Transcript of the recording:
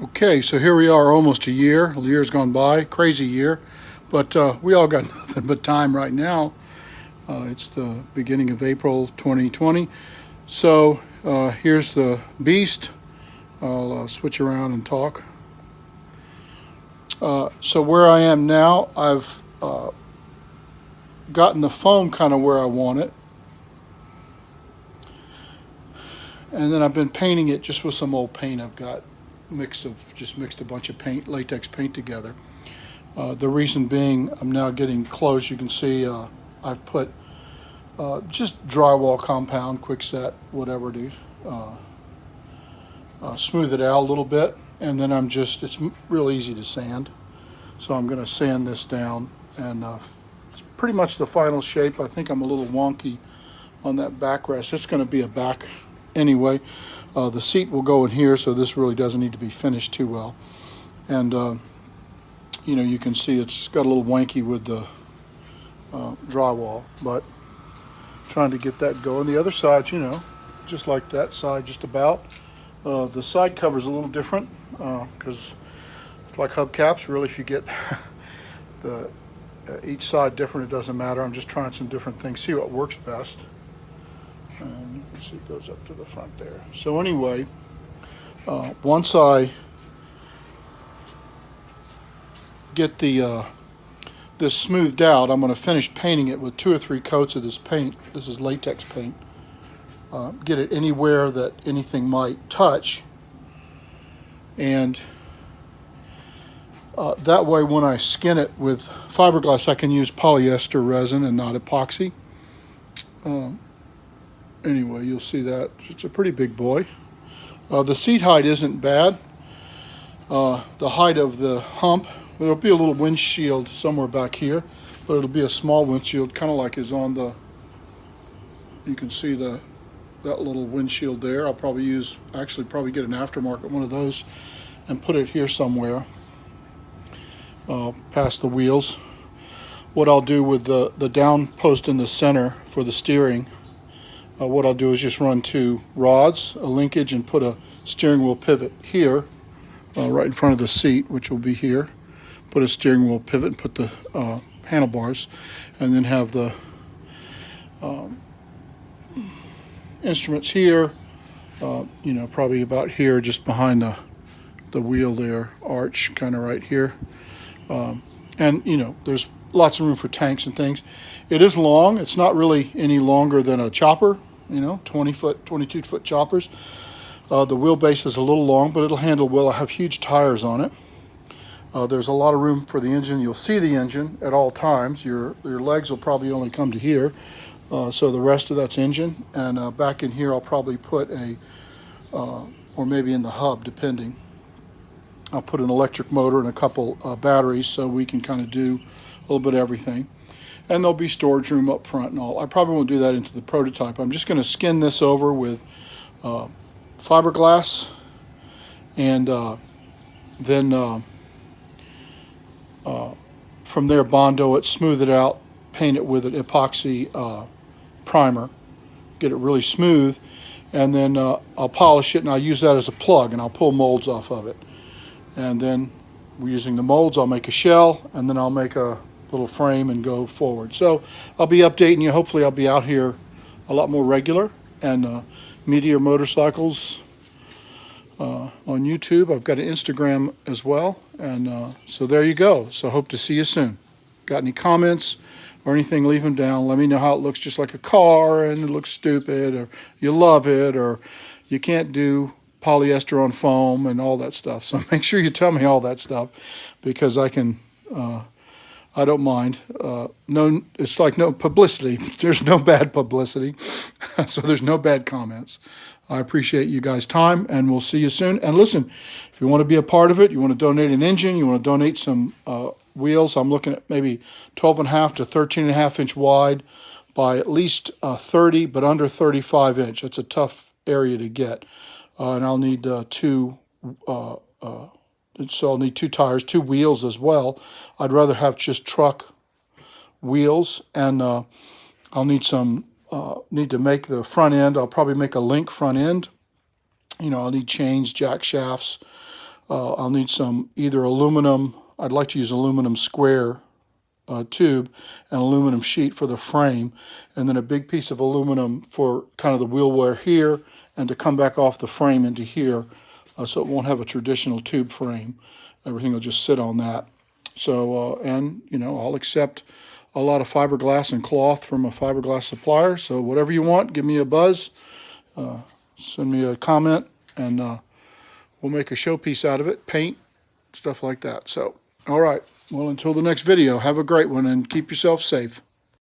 Okay, so here we are, almost a year. A year's gone by, crazy year, but we all got nothing but time right now. It's the beginning of April 2020. So here's the beast. I'll switch around and talk. So where I am now, I've gotten the foam kind of where I want it. And then I've been painting it just with some old paint I've got mixed a bunch of paint, latex paint together. The reason being, I'm now getting close. You can see I've put just drywall compound, quickset, whatever to smooth it out a little bit. And then it's real easy to sand. So I'm going to sand this down, and it's pretty much the final shape. I think I'm a little wonky on that backrest. It's going to be a back anyway. The seat will go in here, so this really doesn't need to be finished too well. And you can see it's got a little wanky with the drywall, but trying to get that going. The other side, just like that side, just about. The side cover's a little different because it's like hubcaps. Really, if you get the each side different, it doesn't matter. I'm just trying some different things, see what works best. And you can see it goes up to the front there. So anyway, once I get this smoothed out, I'm going to finish painting it with 2 or 3 coats of this paint. This is latex paint. Get it anywhere that anything might touch, and that way when I skin it with fiberglass, I can use polyester resin and not epoxy. Anyway, you'll see that it's a pretty big boy. The seat height isn't bad. The height of the hump, there'll be a little windshield somewhere back here, but it'll be a small windshield, kind of like is on the, you can see that little windshield there. I'll probably get an aftermarket one of those and put it here somewhere past the wheels. What I'll do with the down post in the center for the steering, what I'll do is just run 2 rods, a linkage, and put a steering wheel pivot here, right in front of the seat, which will be here. Put a steering wheel pivot and put the handlebars, and then have the instruments here, probably about here, just behind the wheel there, arch kind of right here. And there's lots of room for tanks and things. It is long. It's not really any longer than a chopper, 20-foot, 22-foot choppers. The wheelbase is a little long, but it'll handle well. I have huge tires on it. There's a lot of room for the engine. You'll see the engine at all times. Your legs will probably only come to here. So the rest of that's engine. And back in here, I'll probably put or maybe in the hub, depending. I'll put an electric motor and a couple batteries so we can kind of do a little bit of everything. And there'll be storage room up front and all. I probably won't do that into the prototype. I'm just going to skin this over with fiberglass, and then from there Bondo it, smooth it out, paint it with an epoxy primer, get it really smooth, and then I'll polish it, and I'll use that as a plug, and I'll pull molds off of it. And then using the molds, I'll make a shell, and then I'll make a little frame and go forward. So I'll be updating you. Hopefully I'll be out here a lot more regular, and Meteor Motorcycles on YouTube. I've got an Instagram as well, and so there you go. So hope to see you soon. Got any comments or anything, leave them down. Let me know how it looks just like a car and it looks stupid, or you love it, or you can't do polyester on foam and all that stuff. So make sure you tell me all that stuff, because I don't mind. No, it's like no publicity. There's no bad publicity. So there's no bad comments. I appreciate you guys' time, and we'll see you soon. And listen, if you want to be a part of it, you want to donate an engine, you want to donate some wheels, I'm looking at maybe 12.5 to 13.5 inch wide by at least 30, but under 35 inch. It's a tough area to get. And I'll need 2 so I'll need 2 tires, 2 wheels as well. I'd rather have just truck wheels, and I'll need to make the front end. I'll probably make a link front end. I'll need chains, jack shafts, I'll need some either aluminum, I'd like to use aluminum square tube, and aluminum sheet for the frame, and then a big piece of aluminum for kind of the wheel wear here and to come back off the frame into here, so it won't have a traditional tube frame. Everything will just sit on that. So, and you know, I'll accept a lot of fiberglass and cloth from a fiberglass supplier. So whatever you want, give me a buzz, send me a comment, and we'll make a showpiece out of it, paint, stuff like that. So, all right. Well, until the next video, have a great one and keep yourself safe.